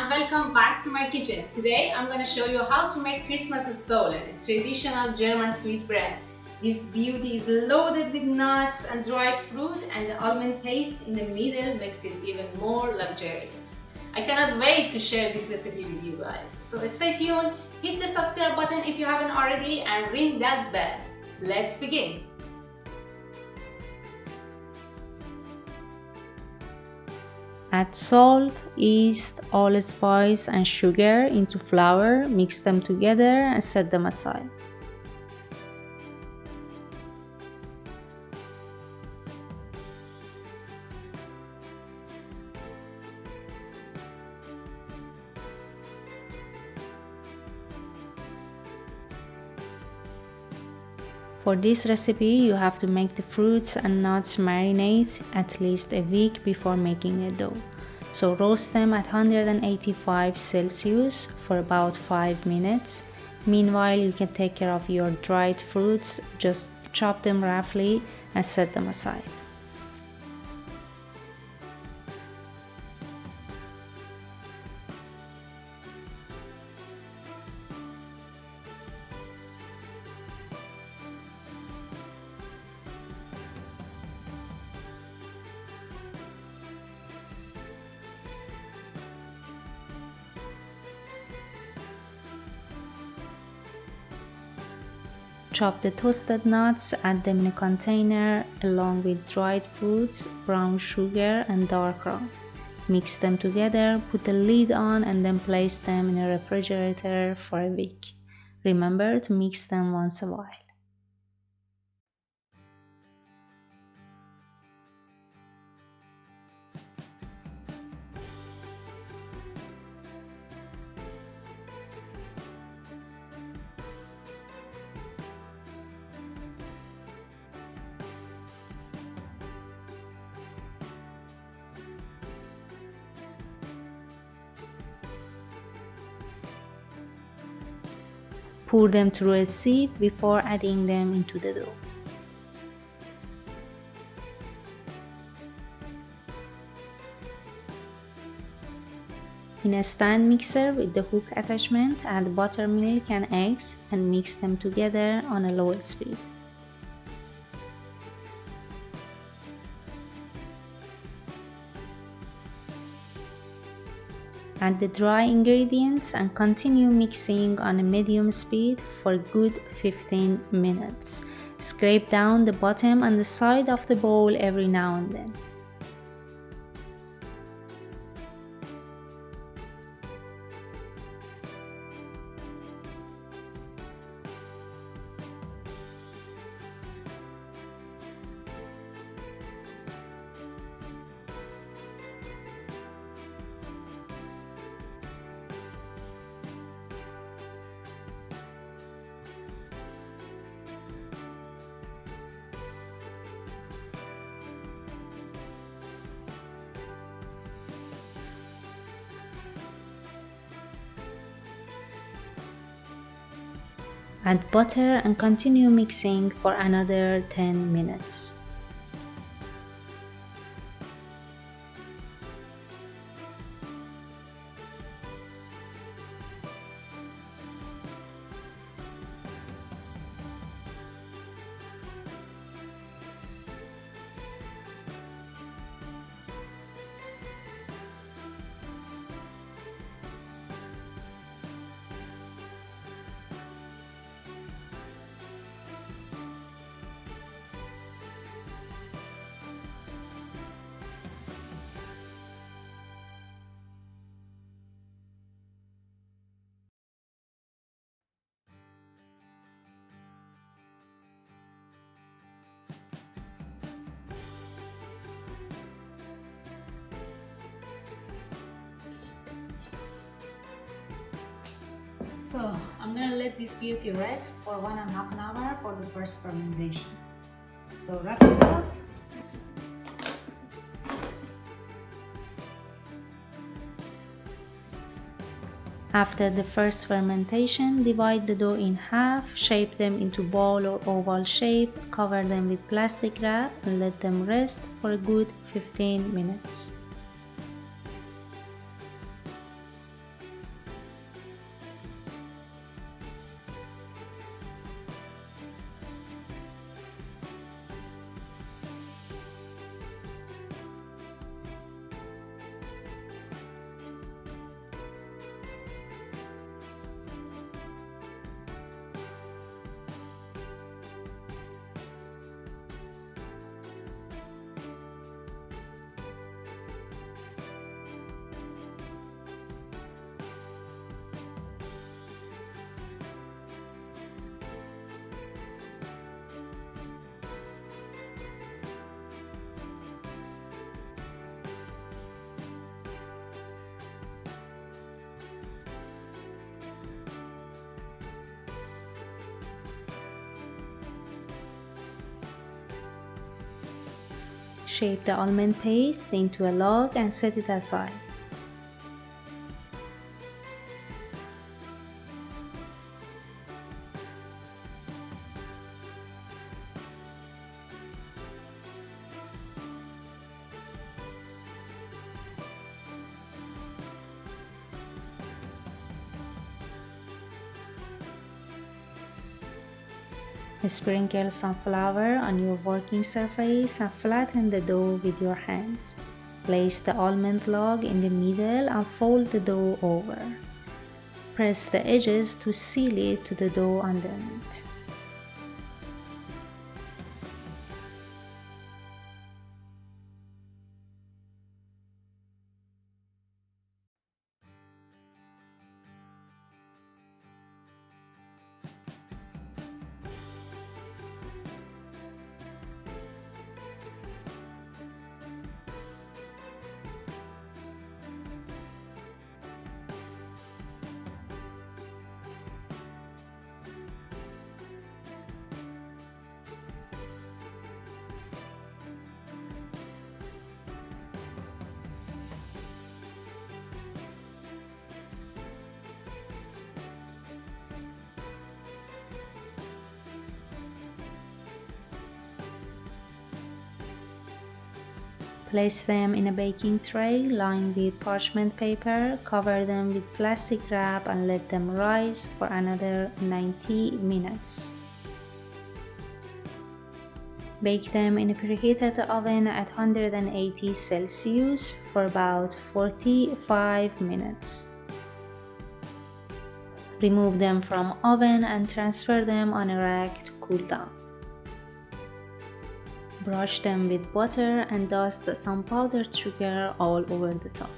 and welcome back to my kitchen. Today I'm going to show you how to make Christmas Stollen, a traditional German sweet bread. This beauty is loaded with nuts and dried fruit, and the almond paste in the middle makes it even more luxurious. I cannot wait to share this recipe with you guys. So stay tuned, hit the subscribe button if you haven't already, and ring that bell. Let's begin. Add salt, yeast, allspice and sugar into flour, mix them together and set them aside. For this recipe, you have to make the fruits and nuts marinate at least a week before making a dough. So roast them at 185 Celsius for about 5 minutes. Meanwhile, you can take care of your dried fruits, just chop them roughly and set them aside. Chop the toasted nuts, add them in a container along with dried fruits, brown sugar and dark rum. Mix them together, put the lid on and then place them in a refrigerator for a week. Remember to mix them once a while. Pour them through a sieve before adding them into the dough. In a stand mixer with the hook attachment, add buttermilk and eggs and mix them together on a low speed. Add the dry ingredients and continue mixing on a medium speed for a good 15 minutes. Scrape down the bottom and the side of the bowl every now and then. Add butter and continue mixing for another 10 minutes. So I'm gonna let this beauty rest for 1.5 hours for the first fermentation. So wrap it up. After the first fermentation, divide the dough in half, shape them into ball or oval shape, cover them with plastic wrap and let them rest for a good 15 minutes. Shape the almond paste into a log and set it aside. Sprinkle some flour on your working surface and flatten the dough with your hands. Place the almond log in the middle and fold the dough over. Press the edges to seal it to the dough underneath. Place them in a baking tray lined with parchment paper, cover them with plastic wrap and let them rise for another 90 minutes. Bake them in a preheated oven at 180 Celsius for about 45 minutes. Remove them from oven and transfer them on a rack to cool down. Brush them with butter and dust some powdered sugar all over the top.